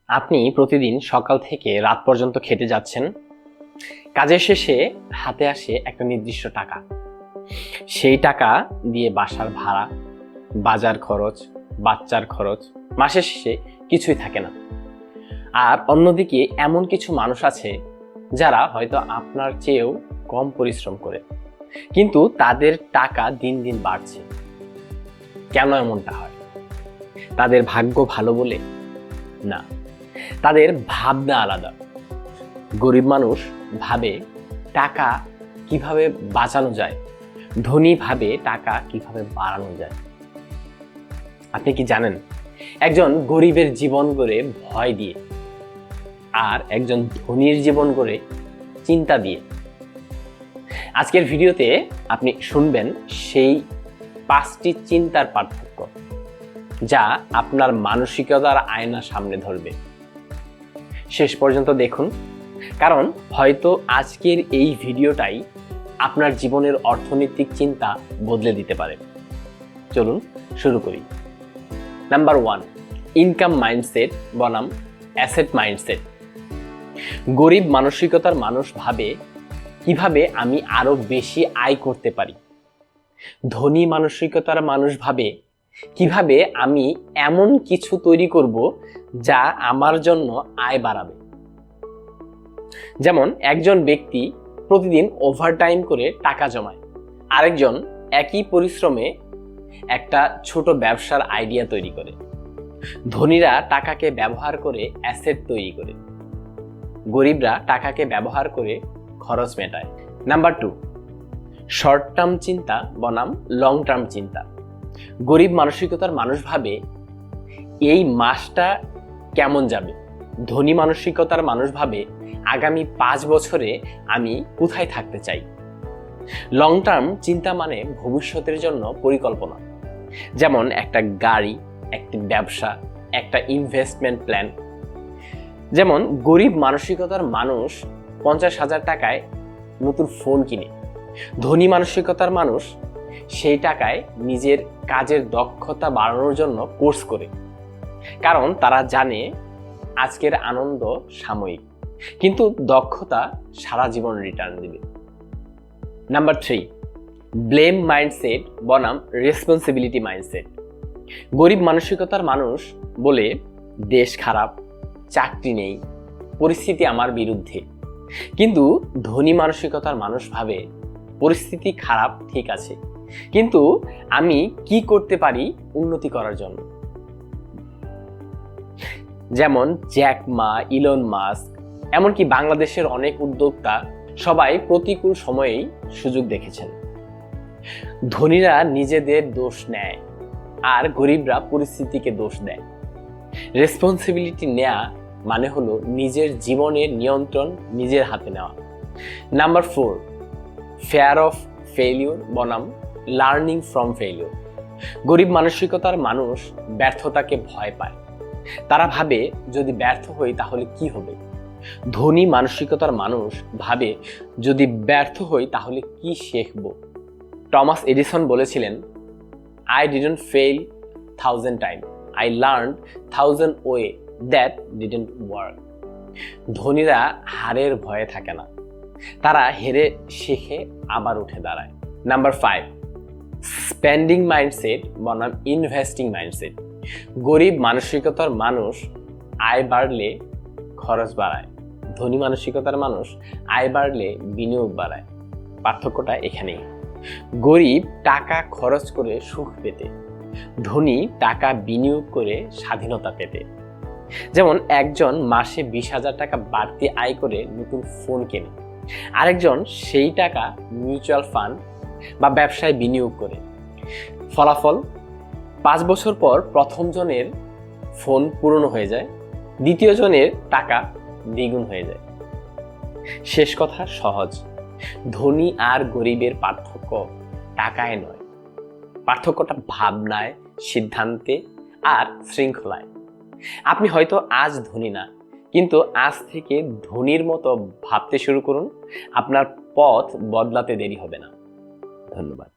আপনি প্রতিদিন সকাল থেকে রাত পর্যন্ত খেটে যাচ্ছেন। কাজের শেষে হাতে আসে একটা নির্দিষ্ট টাকা। সেই টাকা দিয়ে বাসার ভাড়া, বাজার খরচ, বাচ্চার খরচ, মাসের শেষে কিছুই থাকে না। আর অন্যদিকে এমন কিছু মানুষ আছে যারা হয়তো আপনার চেয়েও কম পরিশ্রম করে, কিন্তু তাদের টাকা দিন দিন বাড়ছে। কেন এমনটা হয়? তাদের ভাগ্য ভালো বলে? না, তাদের ভাবনা আলাদা। গরিব মানুষ ভাবে টাকা কিভাবে বাঁচানো যায়, ধনী ভাবে টাকা কিভাবে বাড়ানো যায়। আপনি কি জানেন, একজন গরিবের জীবন গড়ে ভয় দিয়ে, আর একজন ধনীর জীবন গড়ে চিন্তা দিয়ে। আজকের ভিডিওতে আপনি শুনবেন সেই 5টি চিন্তার পার্থক্য, যা আপনার মানসিকতার আয়না সামনে ধরবে। শেষ পর্যন্ত দেখুন, কারণ হয়তো আজকের এই ভিডিওটাই আপনার জীবনের অর্থনৈতিক চিন্তা বদলে দিতে পারে। চলুন শুরু করি। নাম্বার 1, ইনকাম মাইন্ডসেট বনাম অ্যাসেট মাইন্ডসেট। গরিব মানসিকতার মানুষ ভাবে কিভাবে আমি আরো বেশি আয় করতে পারি। ধনী মানসিকতার মানুষ ভাবে কিভাবে আমি এমন কিছু তৈরি করব যা আমার জন্য আয় বাড়াবে। যেমন একজন ব্যক্তি প্রতিদিন ওভারটাইম করে টাকা জমায়, আরেকজন একই পরিশ্রমে একটা ছোট ব্যবসার আইডিয়া তৈরি করে। ধনীরা টাকাকে ব্যবহার করে অ্যাসেট তৈরি করে, গরিবরা টাকাকে ব্যবহার করে খরচ মেটায়। নাম্বার 2, শর্ট টার্ম চিন্তা বনাম লং টার্ম চিন্তা। গরিব মানসিকতার মানুষ ভাবে এই মাসটা কেমন যাবে। ধনী মানসিকতার মানুষ ভাবে আগামী 5 বছরে আমি কোথায় থাকতে চাই। লং টার্ম চিন্তা মানে ভবিষ্যতের জন্য পরিকল্পনা, যেমন একটা গাড়ি, একটি ব্যবসা, একটা ইনভেস্টমেন্ট প্ল্যান। যেমন গরিব মানসিকতার মানুষ 50,000 টাকায় নতুন ফোন কিনে, ধনী মানসিকতার মানুষ সেই টাকায় নিজের কাজের দক্ষতা বাড়ানোর জন্য কোর্স করে, কারণ তারা জানে আজকের আনন্দ সাময়িক, কিন্তু দক্ষতা সারা জীবন রিটার্ন দিবে। নাম্বার 3, ব্লেম মাইন্ডসেট বনাম রেসপন্সিবিলিটি মাইন্ডসেট। গরিব মানসিকতার মানুষ বলে দেশ খারাপ, চাকরি নেই, পরিস্থিতি আমার বিরুদ্ধে। কিন্তু ধনী মানসিকতার মানুষ ভাবে পরিস্থিতি খারাপ ঠিক আছে, কিন্তু আমি কি করতে পারি উন্নতি করার জন্য। যেমন জ্যাক মা, ইলন মাস্ক, এমনকি বাংলাদেশের অনেক উদ্যোক্তা সবাই প্রতিকূল সময়েই সুযোগ দেখেছেন। ধনীরা নিজেদের দোষ নেয় আর গরিবরা পরিস্থিতিকে দোষ দেয়। রেসপন্সিবিলিটি নেয়া মানে হলো নিজের জীবনের নিয়ন্ত্রণ নিজের হাতে নেওয়া। নাম্বার 4, ফেয়ার অফ ফেইলিউর বনাম লার্নিং ফ্রম ফেইলিউর। গরিব মানসিকতার মানুষ ব্যর্থতাকে ভয় পায়। তারা ভাবে যদি ব্যর্থ হই তাহলে কি হবে। ধনী মানসিকতার মানুষ ভাবে যদি ব্যর্থ হই তাহলে কি শিখব। টমাস এডিসন বলেছিলেন, I didn't fail 1,000 times, I learned 1,000 way that didn't work. ধনীরা হারের ভয়ে থাকে না, তারা হেরে শিখে আবার উঠে দাঁড়ায়। নাম্বার 5, স্পেন্ডিং মাইন্ডসেট বনাম ইনভেস্টিং মাইন্ডসেট। গরিব মানসিকতার মানুষ আয় বাড়লে খরচ বাড়ায়, ধনী মানসিকতার মানুষ আয় বাড়লে বিনিয়োগ বাড়ায়। পার্থক্যটা এখানেই। গরিব টাকা খরচ করে সুখ পেতে, ধনী টাকা বিনিয়োগ করে স্বাধীনতা পেতে। যেমন একজন মাসে 20,000 টাকা বাড়তি আয় করে নতুন ফোন কেনে, আরেকজন সেই টাকা মিউচুয়াল ফান্ড বা ব্যবসায় বিনিয়োগ করে। ফলাফল, 5 বছর পর প্রথম জনের ফোন পুরনো হয়ে যায়, দ্বিতীয় জনের টাকা দ্বিগুণ হয়ে যায়। শেষ কথা সহজ, ধনী আর গরিবের পার্থক্য টাকায় নয়, পার্থক্যটা ভাবনায়, সিদ্ধান্তে আর শৃঙ্খলায়। আপনি হয়তো আজ ধনী না, কিন্তু আজ থেকে ধনীর মতো ভাবতে শুরু করুন। আপনার পথ বদলাতে দেরি হবে না। ধন্যবাদ।